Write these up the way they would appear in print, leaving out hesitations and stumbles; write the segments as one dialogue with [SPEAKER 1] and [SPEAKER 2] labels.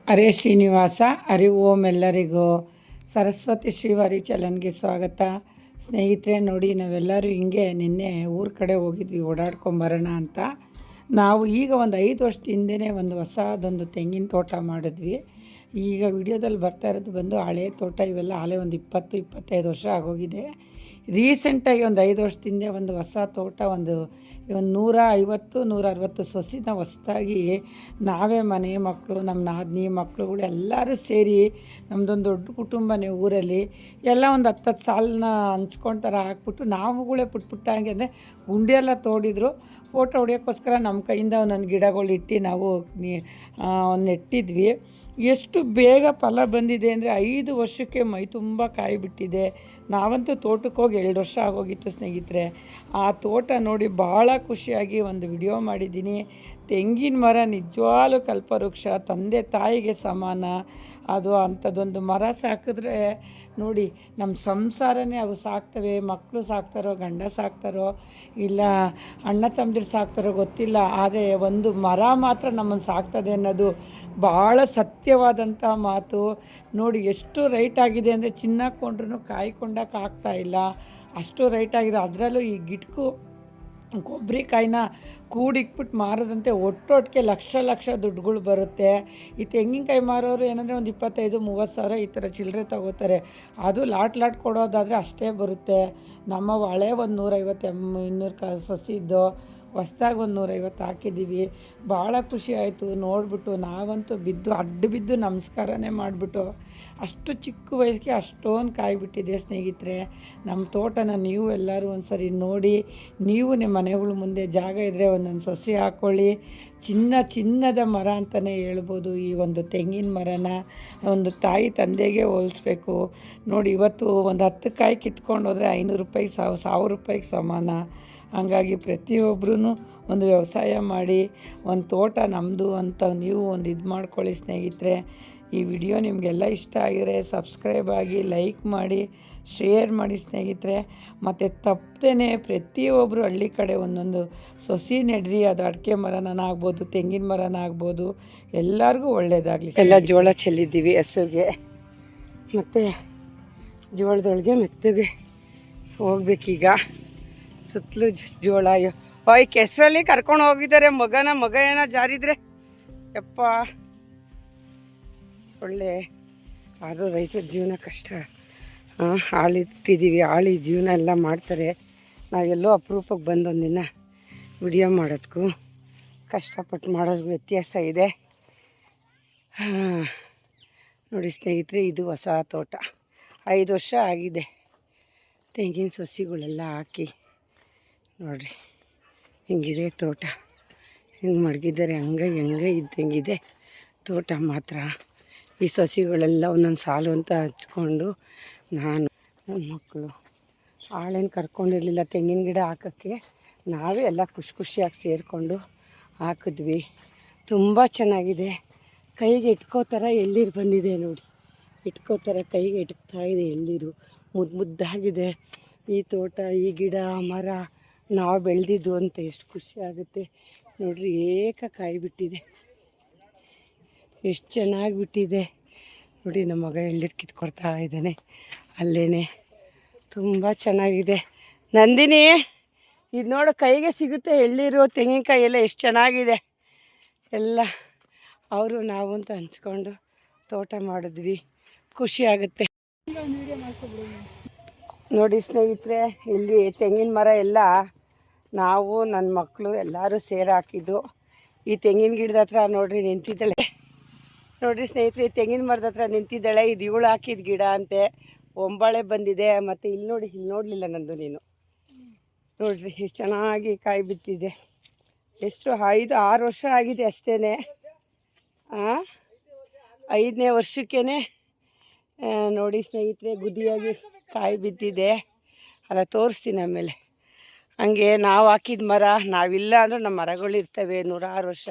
[SPEAKER 1] ಹರೇ ಶ್ರೀನಿವಾಸ ಹರಿ ಓಂ ಎಲ್ಲರಿಗೂ ಸರಸ್ವತಿ ಶ್ರೀವಾರಿ ಚಲನ್ಗೆ ಸ್ವಾಗತ. ಸ್ನೇಹಿತರೆ ನೋಡಿ, ನಾವೆಲ್ಲರೂ ಹಿಂಗೆ ನಿನ್ನೆ ಊರ ಕಡೆ ಹೋಗಿದ್ವಿ ಓಡಾಡ್ಕೊಂಬರೋಣ ಅಂತ. ನಾವು ಈಗ ಒಂದು 5 ವರ್ಷದ ಹಿಂದೆಯೇ ಒಂದು ಹೊಸದೊಂದು ತೆಂಗಿನ ತೋಟ ಮಾಡಿದ್ವಿ. ಈಗ ವಿಡಿಯೋದಲ್ಲಿ ಬರ್ತಾ ಇರೋದು ಬಂದು ಹಳೆ ತೋಟ. ಇವೆಲ್ಲ ಹಳೆ ಒಂದು 20-25 ವರ್ಷ ಆಗೋಗಿದೆ. ರೀಸೆಂಟಾಗಿ ಒಂದು 5 ವರ್ಷದಿಂದ ಒಂದು ಹೊಸ ತೋಟ, ಒಂದು 150-160 ಸೊಸಿನ ಹೊಸದಾಗಿ ನಾವೇ ಮನೆ ಮಕ್ಕಳು, ನಮ್ಮ ನಾದಿನಿ ಮಕ್ಕಳುಗಳು ಎಲ್ಲರೂ ಸೇರಿ, ನಮ್ಮದೊಂದು ದೊಡ್ಡ ಕುಟುಂಬನೇ ಊರಲ್ಲಿ, ಎಲ್ಲ ಒಂದು 10 ಸಾಲನ್ನ ಹಂಚ್ಕೊಳ್ತಾರೆ ಹಾಕ್ಬಿಟ್ಟು ನಾವುಗಳೇ ಪುಟ್ಟಾಗಿ ಅಂದರೆ ಗುಂಡಿಯೆಲ್ಲ ತೋಡಿದ್ರು. ಫೋಟೋ ಹೊಡಿಯೋಕ್ಕೋಸ್ಕರ ನಮ್ಮ ಕೈಯಿಂದ ಒಂದೊಂದು ಗಿಡಗಳು ಇಟ್ಟು ನಾವು ನೆಟ್ಟಿದ್ವಿ. ಎಷ್ಟು ಬೇಗ ಫಲ ಬಂದಿದೆ ಅಂದರೆ 5 ವರ್ಷಕ್ಕೆ ಮೈ ತುಂಬ ಕಾಯಿ ಬಿಟ್ಟಿದೆ. ನಾವಂತೂ ತೋಟಕ್ಕೆ ಹೋಗಿ 2 ವರ್ಷ ಆಗೋಗಿತ್ತು ಸ್ನೇಹಿತರೆ. ಆ ತೋಟ ನೋಡಿ ಭಾಳ ಖುಷಿಯಾಗಿ ಒಂದು ವಿಡಿಯೋ ಮಾಡಿದ್ದೀನಿ. ತೆಂಗಿನ ಮರ ನಿಜವಾಗ್ಲೂ ಕಲ್ಪವೃಕ್ಷ, ತಂದೆ ತಾಯಿಗೆ ಸಮಾನ. ಅದು ಅಂಥದ್ದೊಂದು ಮರ ಸಾಕಿದ್ರೆ ನೋಡಿ, ನಮ್ಮ ಸಂಸಾರನೇ ಅವು ಸಾಕ್ತವೆ. ಮಕ್ಕಳು ಸಾಕ್ತಾರೋ, ಗಂಡ ಸಾಕ್ತಾರೋ, ಇಲ್ಲ ಅಣ್ಣ ತಮ್ಮದಿರು ಸಾಕ್ತಾರೋ ಗೊತ್ತಿಲ್ಲ, ಆದರೆ ಒಂದು ಮರ ಮಾತ್ರ ನಮ್ಮನ್ನು ಸಾಕ್ತದೆ ಅನ್ನೋದು ಭಾಳ ಸತ್ಯವಾದಂಥ ಮಾತು. ನೋಡಿ ಎಷ್ಟು ರೈಟ್ ಆಗಿದೆ ಅಂದರೆ, ಚಿನ್ನ ಕೊಂಡ್ರೂ ಕಾಯ್ಕೊಂಡಕ್ಕೆ ಆಗ್ತಾಯಿಲ್ಲ, ಅಷ್ಟು ರೈಟ್ ಆಗಿದೆ. ಅದರಲ್ಲೂ ಈ ಗಿಡಕ್ಕೂ ಕೊಬ್ಬರಿ ಕಾಯಿನ ಕೂಡಿಕ್ಬಿಟ್ಟು ಮಾರೋದಂತೆ ಒಟ್ಟೊಟ್ಟಿಗೆ ಲಕ್ಷ ದುಡ್ಡುಗಳು ಬರುತ್ತೆ. ಈ ತೆಂಗಿನಕಾಯಿ ಮಾರೋರು ಏನಂದರೆ ಒಂದು 25-30 ಸಾವಿರ ಈ ಥರ ಚಿಲ್ಲರೆ ತೊಗೋತಾರೆ. ಅದು ಲಾಟ್ ಕೊಡೋದಾದರೆ ಅಷ್ಟೇ ಬರುತ್ತೆ. ನಮ್ಮ ಹಳೆ ಒಂದು 150-200 ಸಸಿದ್ದು ಹೊಸ್ದಾಗಿ ಒಂದು 150 ಹಾಕಿದ್ದೀವಿ. ಭಾಳ ಖುಷಿ ಆಯಿತು ನೋಡಿಬಿಟ್ಟು. ನಾವಂತೂ ಅಡ್ಡು ಬಿದ್ದು ನಮಸ್ಕಾರನೇ ಮಾಡಿಬಿಟ್ಟು, ಅಷ್ಟು ಚಿಕ್ಕ ವಯಸ್ಸಿಗೆ ಅಷ್ಟೊಂದು ಕಾಯಿ ಬಿಟ್ಟಿದೆ ಸ್ನೇಹಿತರೆ. ನಮ್ಮ ತೋಟನ ನೀವು ಎಲ್ಲರೂ ಒಂದು ಸರಿ ನೋಡಿ. ನೀವು ನಿಮ್ಮ ಮನೆಗಳ ಮುಂದೆ ಜಾಗ ಇದ್ದರೆ ಒಂದೊಂದು ಸಸಿ ಹಾಕ್ಕೊಳ್ಳಿ. ಚಿನ್ನದ ಮರ ಅಂತಲೇ ಹೇಳ್ಬೋದು ಈ ಒಂದು ತೆಂಗಿನ ಮರನ. ಒಂದು ತಾಯಿ ತಂದೆಗೆ ಹೋಲಿಸ್ಬೇಕು ನೋಡಿ. ಇವತ್ತು ಒಂದು 10 ಕಾಯಿ ಕಿತ್ಕೊಂಡು ಹೋದರೆ 500 ರೂಪಾಯಿ, 1000 ರೂಪಾಯಿಗೆ ಸಮಾನ. ಹಾಗಾಗಿ ಪ್ರತಿಯೊಬ್ಬರೂ ಒಂದು ವ್ಯವಸಾಯ ಮಾಡಿ, ಒಂದು ತೋಟ ನಮ್ಮದು ಅಂತ ನೀವು ಒಂದು ಇದು ಮಾಡ್ಕೊಳ್ಳಿ ಸ್ನೇಹಿತರೆ. ಈ ವಿಡಿಯೋ ನಿಮಗೆಲ್ಲ ಇಷ್ಟ ಆಗಿದರೆ ಸಬ್ಸ್ಕ್ರೈಬ್ ಆಗಿ, ಲೈಕ್ ಮಾಡಿ, ಶೇರ್ ಮಾಡಿ ಸ್ನೇಹಿತರೆ. ಮತ್ತು ತಪ್ಪದೇ ಪ್ರತಿಯೊಬ್ಬರು ಹಳ್ಳಿ ಕಡೆ ಒಂದೊಂದು ಸೊಸಿ ನೆಡ್ರಿ. ಅದು ಅಡಿಕೆ ಮರನ ಆಗ್ಬೋದು, ತೆಂಗಿನ ಮರನ ಆಗ್ಬೋದು, ಎಲ್ಲರಿಗೂ ಒಳ್ಳೆಯದಾಗಲಿ. ಎಲ್ಲ ಜೋಳ ಚೆಲ್ಲಿದ್ದೀವಿ ಹಸುಗೆ, ಮತ್ತು ಜೋಳದೊಳಗೆ ಮೆತ್ತಗೆ ಹೋಗ್ಬೇಕೀಗ. ಸುತ್ತಲೂ ಜೋಳ. ಕೆಸರಲ್ಲಿ ಕರ್ಕೊಂಡು ಹೋಗಿದ್ದಾರೆ ಮಗ ಏನೋ ಜಾರಿದ್ರೆ ಯಪ್ಪ. ಒಳ್ಳೆ ಆದರೂ ರೈತರ ಜೀವನ ಕಷ್ಟ. ಆಳಿಟ್ಟಿದ್ದೀವಿ, ಆಳಿ ಜೀವನ ಎಲ್ಲ ಮಾಡ್ತಾರೆ. ನಾವೆಲ್ಲೋ ಅಪರೂಪಕ್ಕೆ ಬಂದೊಂದಿನ ವಿಡಿಯೋ ಮಾಡೋದಕ್ಕೂ ಕಷ್ಟಪಟ್ಟು ಮಾಡೋದು ವ್ಯತ್ಯಾಸ ಇದೆ. ನೋಡಿ ಸ್ನೇಹಿತರೆ, ಇದು ಹೊಸ ತೋಟ. 5 ವರ್ಷ ಆಗಿದೆ ತೆಂಗಿನ ಸಸಿಗಳೆಲ್ಲ ಹಾಕಿ. ನೋಡಿರಿ ಹಿಂಗಿದೆ ತೋಟ. ಹಿಂಗೆ ಮಡಗಿದ್ದಾರೆ, ಹಂಗೆ ಇದ್ದಂಗಿದೆ ತೋಟ ಮಾತ್ರ. ಈ ಸಸಿಗಳೆಲ್ಲ ಒಂದೊಂದು ಸಾಲು ಅಂತ ಹಚ್ಕೊಂಡು ನಾನು ನನ್ನ ಮಕ್ಕಳು ಆಳೇನು ಕರ್ಕೊಂಡಿರಲಿಲ್ಲ ತೆಂಗಿನ ಗಿಡ ಹಾಕೋಕ್ಕೆ. ನಾವೇ ಎಲ್ಲ ಖುಷಿಯಾಗಿ ಸೇರಿಕೊಂಡು ಹಾಕಿದ್ವಿ. ತುಂಬ ಚೆನ್ನಾಗಿದೆ. ಕೈಗೆ ಇಟ್ಕೋ ಥರ ಎಳ್ಳೀರು ಬಂದಿದೆ ನೋಡಿ. ಇಟ್ಕೋ ಥರ ಕೈಗೆ ಇಟ್ತಾಯಿದೆ ಎಳ್ಳೀರು. ಮುದ್ದಾಗಿದೆ ಈ ತೋಟ, ಈ ಗಿಡ ಮರ ನಾವು ಬೆಳೆದಿದ್ದು ಅಂತ ಎಷ್ಟು ಖುಷಿ ಆಗುತ್ತೆ ನೋಡಿರಿ. ಕಾಯಿ ಬಿಟ್ಟಿದೆ, ಎಷ್ಟು ಚೆನ್ನಾಗಿ ಬಿಟ್ಟಿದೆ ನೋಡಿ. ನಮ್ಮ ಮಗ ಎಳ್ನೀರು ಕಿತ್ಕೊಡ್ತಾ ಇದ್ದಾನೆ ಅಲ್ಲೇ. ತುಂಬ ಚೆನ್ನಾಗಿದೆ ನಂದಿನಿ. ಇದು ನೋಡು, ಕೈಗೆ ಸಿಗುತ್ತೆ ಎಳ್ನೀರು, ತೆಂಗಿನಕಾಯಿ ಎಲ್ಲ ಎಷ್ಟು ಚೆನ್ನಾಗಿದೆ. ಎಲ್ಲ ಅವರು ನಾವು ಅಂತ ಹಂಚ್ಕೊಂಡು ತೋಟ ಮಾಡಿದ್ವಿ. ಖುಷಿ ಆಗುತ್ತೆ ನೋಡಿ ಸ್ನೇಹಿತರೆ. ಇಲ್ಲಿ ತೆಂಗಿನ ಮರ ಎಲ್ಲ ನಾವು ನನ್ನ ಮಕ್ಕಳು ಎಲ್ಲರೂ ಸೇರಿ ಹಾಕಿದ್ದು. ಈ ತೆಂಗಿನ ಗಿಡದ ಹತ್ರ ನೋಡಿರಿ ನಿಂತಿದ್ದಾಳೆ. ನೋಡಿರಿ ಸ್ನೇಹಿತರೆ, ಈ ತೆಂಗಿನ ಮರದ ಹತ್ರ ನಿಂತಿದ್ದಾಳೆ. ಇದು ಇವಳು ಹಾಕಿದ ಗಿಡ ಅಂತೆ. ಒಂಬಾಳೆ ಬಂದಿದೆ. ಮತ್ತು ಇಲ್ಲಿ ನೋಡಿ, ಇಲ್ಲಿ ನೋಡಲಿಲ್ಲ ನಂದು ನೀನು. ನೋಡಿರಿ ಎಷ್ಟು ಚೆನ್ನಾಗಿ ಕಾಯಿ ಬಿತ್ತಿದೆ. ಎಷ್ಟು 5-6 ವರ್ಷ ಆಗಿದೆ ಅಷ್ಟೇ. 5ನೇ ವರ್ಷಕ್ಕೇ ನೋಡಿ ಸ್ನೇಹಿತರೆ ಗುದಿಯಾಗಿ ಕಾಯಿ ಬಿದ್ದಿದೆ. ಅಲ್ಲ ತೋರಿಸ್ತೀನಿ ಆಮೇಲೆ. ಹಂಗೆ ನಾವು ಹಾಕಿದ ಮರ, ನಾವಿಲ್ಲ ಅಂದರೂ ನಮ್ಮ ಮರಗಳು ಇರ್ತವೆ 100 ವರ್ಷ.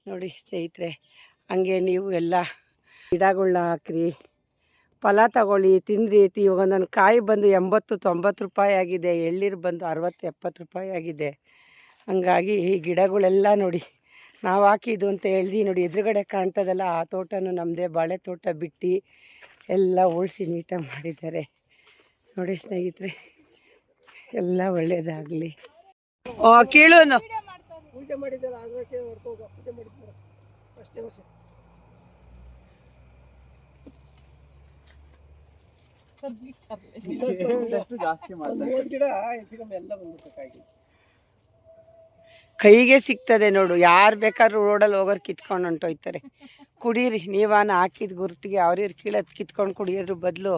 [SPEAKER 1] ನೋಡಿ ಸ್ನೇಹಿತರೆ, ಹಂಗೆ ನೀವು ಎಲ್ಲ ಗಿಡಗಳನ್ನ ಹಾಕ್ರಿ, ಫಲ ತಗೊಳ್ಳಿ, ತಿಂದ್ರಿ. ಇವಾಗ ಒಂದೊಂದು ಕಾಯಿ ಬಂದು 80-90 ರೂಪಾಯಿ ಆಗಿದೆ. ಎಳ್ಳೀರು ಬಂದು 60-70 ರೂಪಾಯಿ ಆಗಿದೆ. ಹಂಗಾಗಿ ಈ ಗಿಡಗಳೆಲ್ಲ ನೋಡಿ
[SPEAKER 2] ನಾವು ಹಾಕಿದ್ದು ಅಂತ ಹೇಳ್ದು ನೋಡಿ, ಎದುರುಗಡೆ ಕಾಣ್ತದಲ್ಲ ಆ ತೋಟನೂ ನಮ್ಮದೇ. ಬಾಳೆ ತೋಟ ಬಿಟ್ಟು ಎಲ್ಲ ಉಳಿಸಿ ನೀಟಾಗಿ ಮಾಡಿದ್ದಾರೆ ನೋಡಿ ಸ್ನೇಹಿತರೆ. ಎಲ್ಲ ಒಳ್ಳೆಯದಾಗಲಿ. ಕೀಳೂನು
[SPEAKER 3] ಪೂಜೆ ಮಾಡಿದ್ದಲ್ಲ ಅದಕ್ಕೆ ಪೂಜೆ ಮಾಡಿದ್ದಾರೆ ಅಷ್ಟೇ ವರ್ಷ.
[SPEAKER 2] ಕೈಗೆ ಸಿಗ್ತದೆ ನೋಡು. ಯಾರು ಬೇಕಾದ್ರೂ ರೋಡಲ್ಲಿ ಹೋಗೋರು ಕಿತ್ಕೊಂಡು ಹೊಂಟೋಯ್ತಾರೆ. ಕುಡೀರಿ, ನೀವಾನ ಹಾಕಿದ ಗುರುತಿಗೆ ಅವ್ರಿವ್ರು ಕೀಳೋದು ಕಿತ್ಕೊಂಡು ಕುಡಿಯೋದ್ರ ಬದಲು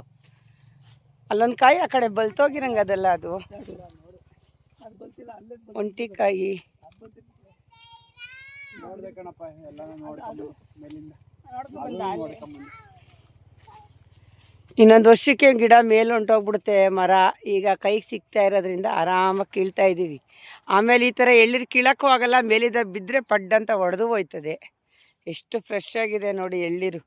[SPEAKER 2] ಅಲ್ಲೊಂದು ಕಾಯಿ ಆ ಕಡೆ ಬಲ್ತೋಗಿರಂಗೆ ಅದಲ್ಲ ಅದು ಒಂಟಿಕಾಯಿ. ಇನ್ನೊಂದು ವರ್ಷಕ್ಕೆ ಗಿಡ ಮೇಲೆ ಹೊಂಟೋಗ್ಬಿಡುತ್ತೆ ಮರ. ಈಗ ಕೈಗೆ ಸಿಗ್ತಾ ಇರೋದ್ರಿಂದ ಆರಾಮಾಗಿ ಕೀಳ್ತಾ ಇದ್ದೀವಿ. ಆಮೇಲೆ ಈ ಥರ ಎಳ್ನೀರು ಕೀಳಕ್ಕೂ ಆಗಲ್ಲ, ಮೇಲಿದ್ದ ಬಿದ್ದರೆ ಪಡ್ಡಂತ ಒಡೆದು ಹೋಯ್ತದೆ. ಎಷ್ಟು ಫ್ರೆಶ್ ಆಗಿದೆ ನೋಡಿ ಎಳ್ನೀರು.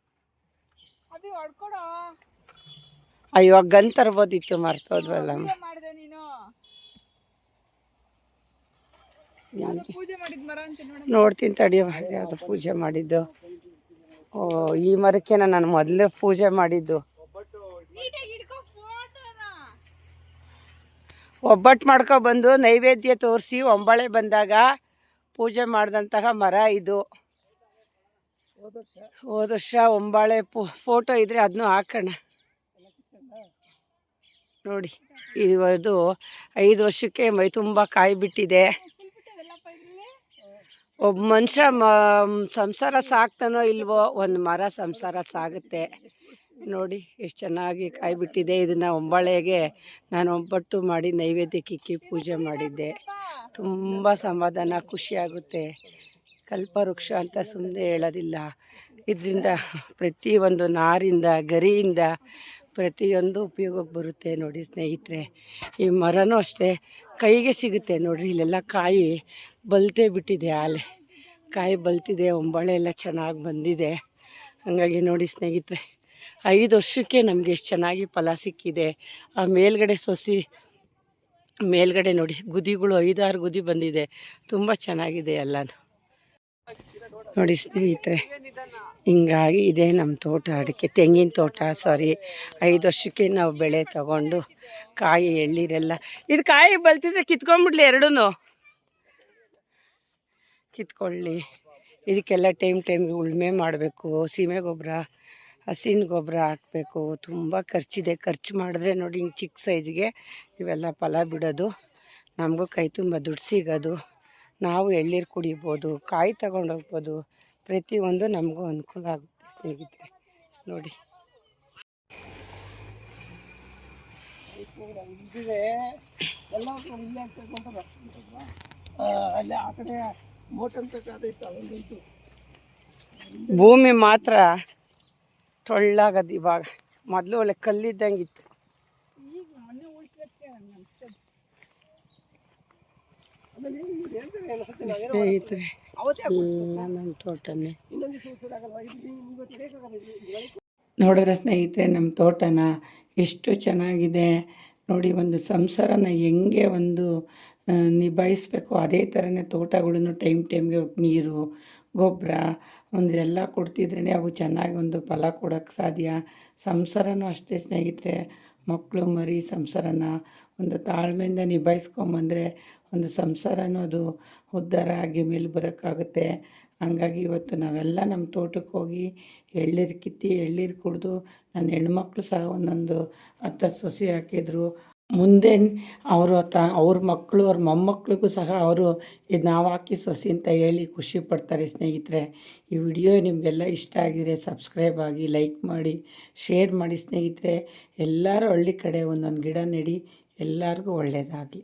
[SPEAKER 2] ಅಯ್ಯೋ ಗನ್ ತರ್ಬೋದಿತ್ತು, ಮರ್ತೋದ್ವಲ್ಲ. ನೋಡ್ತೀನಿ ತಡಿಯೋ ಯಾವುದು ಪೂಜೆ ಮಾಡಿದ್ದು. ಓ, ಈ ಮರಕ್ಕೆ ನಾನು ಮೊದಲೇ ಪೂಜೆ ಮಾಡಿದ್ದು. ಒಬ್ಬಟ್ಟು ಮಾಡ್ಕೊಬಂದು ನೈವೇದ್ಯ ತೋರಿಸಿ ಒಂಬಳೆ ಬಂದಾಗ ಪೂಜೆ ಮಾಡಿದಂತಹ ಮರ ಇದು. ಹೋದ ವರ್ಷ ಒಂಬಾಳೆ ಫೋಟೋ ಇದ್ರೆ ಅದನ್ನು ಹಾಕೋಣ ನೋಡಿ. ಇದು 5 ವರ್ಷಕ್ಕೆ ಮೈ ತುಂಬ ಕಾಯಿ ಬಿಟ್ಟಿದೆ. ಒಬ್ಬ ಮನುಷ್ಯ ಸಂಸಾರ ಸಾಕ್ತಾನೋ ಇಲ್ವೋ, ಒಂದು ಮರ ಸಂಸಾರ ಸಾಗುತ್ತೆ ನೋಡಿ. ಎಷ್ಟು ಚೆನ್ನಾಗಿ ಕಾಯಿ ಬಿಟ್ಟಿದೆ. ಇದನ್ನು ಒಂಬಾಳೆಗೆ ನಾನು ಒಬ್ಬಟ್ಟು ಮಾಡಿ ನೈವೇದ್ಯಕ್ಕೆ ಇಕ್ಕಿ ಪೂಜೆ ಮಾಡಿದ್ದೆ. ತುಂಬ ಸಮಾಧಾನ, ಖುಷಿಯಾಗುತ್ತೆ. ಕಲ್ಪವೃಕ್ಷ ಅಂತ ಸುಮ್ಮನೆ ಹೇಳೋದಿಲ್ಲ. ಇದರಿಂದ ಪ್ರತಿಯೊಂದು ನಾರಿಂದ ಗರಿಯಿಂದ ಪ್ರತಿಯೊಂದು ಉಪಯೋಗಕ್ಕೆ ಬರುತ್ತೆ ನೋಡಿ ಸ್ನೇಹಿತರೆ. ಈ ಮರನೂ ಅಷ್ಟೇ ಕೈಗೆ ಸಿಗುತ್ತೆ ನೋಡಿರಿ. ಇಲ್ಲೆಲ್ಲ ಕಾಯಿ ಬಲ್ತೇ ಬಿಟ್ಟಿದೆ, ಆಲೆ ಕಾಯಿ ಬಲ್ತಿದೆ. ಒಂಬಾಳೆ ಎಲ್ಲ ಚೆನ್ನಾಗಿ ಬಂದಿದೆ. ಹಾಗಾಗಿ ನೋಡಿ ಸ್ನೇಹಿತರೆ, 5 ವರ್ಷಕ್ಕೆ ನಮಗೆ ಎಷ್ಟು ಚೆನ್ನಾಗಿ ಫಲ ಸಿಕ್ಕಿದೆ. ಆ ಮೇಲ್ಗಡೆ ಸೊಸಿ ಮೇಲ್ಗಡೆ ನೋಡಿ ಗುದಿಗಳು 5-6 ಗುದಿ ಬಂದಿದೆ. ತುಂಬ ಚೆನ್ನಾಗಿದೆ ಎಲ್ಲನೂ ನೋಡಿ ಸ್ನೇಹಿತರೆ. ಹಿಂಗಾಗಿ ಇದೆ ನಮ್ಮ ತೋಟ, ಅದಕ್ಕೆ ತೆಂಗಿನ ತೋಟ. 5 ವರ್ಷಕ್ಕೆ ನಾವು ಬೆಳೆ ತಗೊಂಡು ಕಾಯಿ ಎಳ್ಳೀರೆಲ್ಲ ಇದು ಕಾಯಿ ಬಲ್ತಿದ್ರೆ ಕಿತ್ಕೊಂಡ್ಬಿಡ್ಲಿ, ಎರಡೂ ಕಿತ್ಕೊಳ್ಳಿ. ಇದಕ್ಕೆಲ್ಲ ಟೈಮ್ಗೆ ಉಳುಮೆ ಮಾಡಬೇಕು, ಸೀಮೆ ಗೊಬ್ಬರ, ಹಸಿನ ಗೊಬ್ಬರ ಹಾಕಬೇಕು. ತುಂಬ ಖರ್ಚಿದೆ. ಖರ್ಚು ಮಾಡಿದ್ರೆ ನೋಡಿ ಹಿಂಗೆ ಚಿಕ್ಕ ಸೈಜ್ಗೆ ಇವೆಲ್ಲ ಫಲ ಬಿಡೋದು. ನಮಗೂ ಕೈ ತುಂಬ ದುಡ್ಡು ಸಿಗೋದು. ನಾವು ಎಳ್ನೀರು ಕುಡಿಬೋದು, ಕಾಯಿ ತಗೊಂಡೋಗ್ಬೋದು. ಪ್ರತಿಯೊಂದು ನಮಗೂ ಅನುಕೂಲ ಆಗುತ್ತೆ ಸ್ನೇಹಿತರೆ ನೋಡಿ. ಭೂಮಿ ಮಾತ್ರ ಟೊಳ್ಳಾಗದು ಇವಾಗ. ಮೊದಲು ಒಳ್ಳೆ ಕಲ್ಲಿದ್ದಂಗಿತ್ತು. ಸ್ನೇಹಿತರೆ ಎಲ್ಲ ನಮ್ಮ ತೋಟನೇ
[SPEAKER 1] ನೋಡಿದ್ರೆ ಸ್ನೇಹಿತರೆ, ನಮ್ಮ ತೋಟನ ಎಷ್ಟು ಚೆನ್ನಾಗಿದೆ ನೋಡಿ. ಒಂದು ಸಂಸಾರನ ಹೆಂಗೆ ಒಂದು ನಿಭಾಯಿಸ್ಬೇಕು ಅದೇ ಥರನೇ ತೋಟಗಳನ್ನು ಟೈಮ್ಗೆ ನೀರು, ಗೊಬ್ಬರ ಒಂದೆಲ್ಲ ಕೊಡ್ತಿದ್ರೇ ಅವು ಚೆನ್ನಾಗಿ ಒಂದು ಫಲ ಕೊಡೋಕ್ಕೆ ಸಾಧ್ಯ. ಸಂಸಾರನೂ ಅಷ್ಟೇ ಸ್ನೇಹಿತರೆ. ಮಕ್ಕಳು ಮರಿ ಸಂಸಾರನ ಒಂದು ತಾಳ್ಮೆಯಿಂದ ನಿಭಾಯಿಸ್ಕೊಂಬಂದರೆ ಒಂದು ಸಂಸಾರನೂ ಅದು ಉದ್ಧಾರ ಆಗಿ ಮೇಲೆ ಬರೋಕ್ಕಾಗುತ್ತೆ. ಹಂಗಾಗಿ ಇವತ್ತು ನಾವೆಲ್ಲ ನಮ್ಮ ತೋಟಕ್ಕೆ ಹೋಗಿ ಎಳ್ನೀರು ಕಿತ್ತಿ ಎಳ್ನೀರು ಕುಡಿದು, ನನ್ನ ಹೆಣ್ಮಕ್ಳು ಸಹ ಒಂದೊಂದು 10 ಸೊಸೆ ಹಾಕಿದ್ರು. ಮುಂದೆ ಅವ್ರ ಮಕ್ಕಳು ಅವ್ರ ಮೊಮ್ಮಕ್ಳಿಗೂ ಸಹ ಅವರು ಇದು ನಾವು ಹಾಕಿ ಸೊಸೆ ಅಂತ ಹೇಳಿ ಖುಷಿ ಪಡ್ತಾರೆ ಸ್ನೇಹಿತರೆ. ಈ ವಿಡಿಯೋ ನಿಮಗೆಲ್ಲ ಇಷ್ಟ ಆಗಿದರೆ ಸಬ್ಸ್ಕ್ರೈಬ್ ಆಗಿ, ಲೈಕ್ ಮಾಡಿ, ಶೇರ್ ಮಾಡಿ ಸ್ನೇಹಿತರೆ. ಎಲ್ಲರೂ ಹಳ್ಳಿ ಕಡೆ ಒಂದೊಂದು ಗಿಡ ನೆಡಿ. ಎಲ್ಲರಿಗೂ ಒಳ್ಳೆಯದಾಗಲಿ.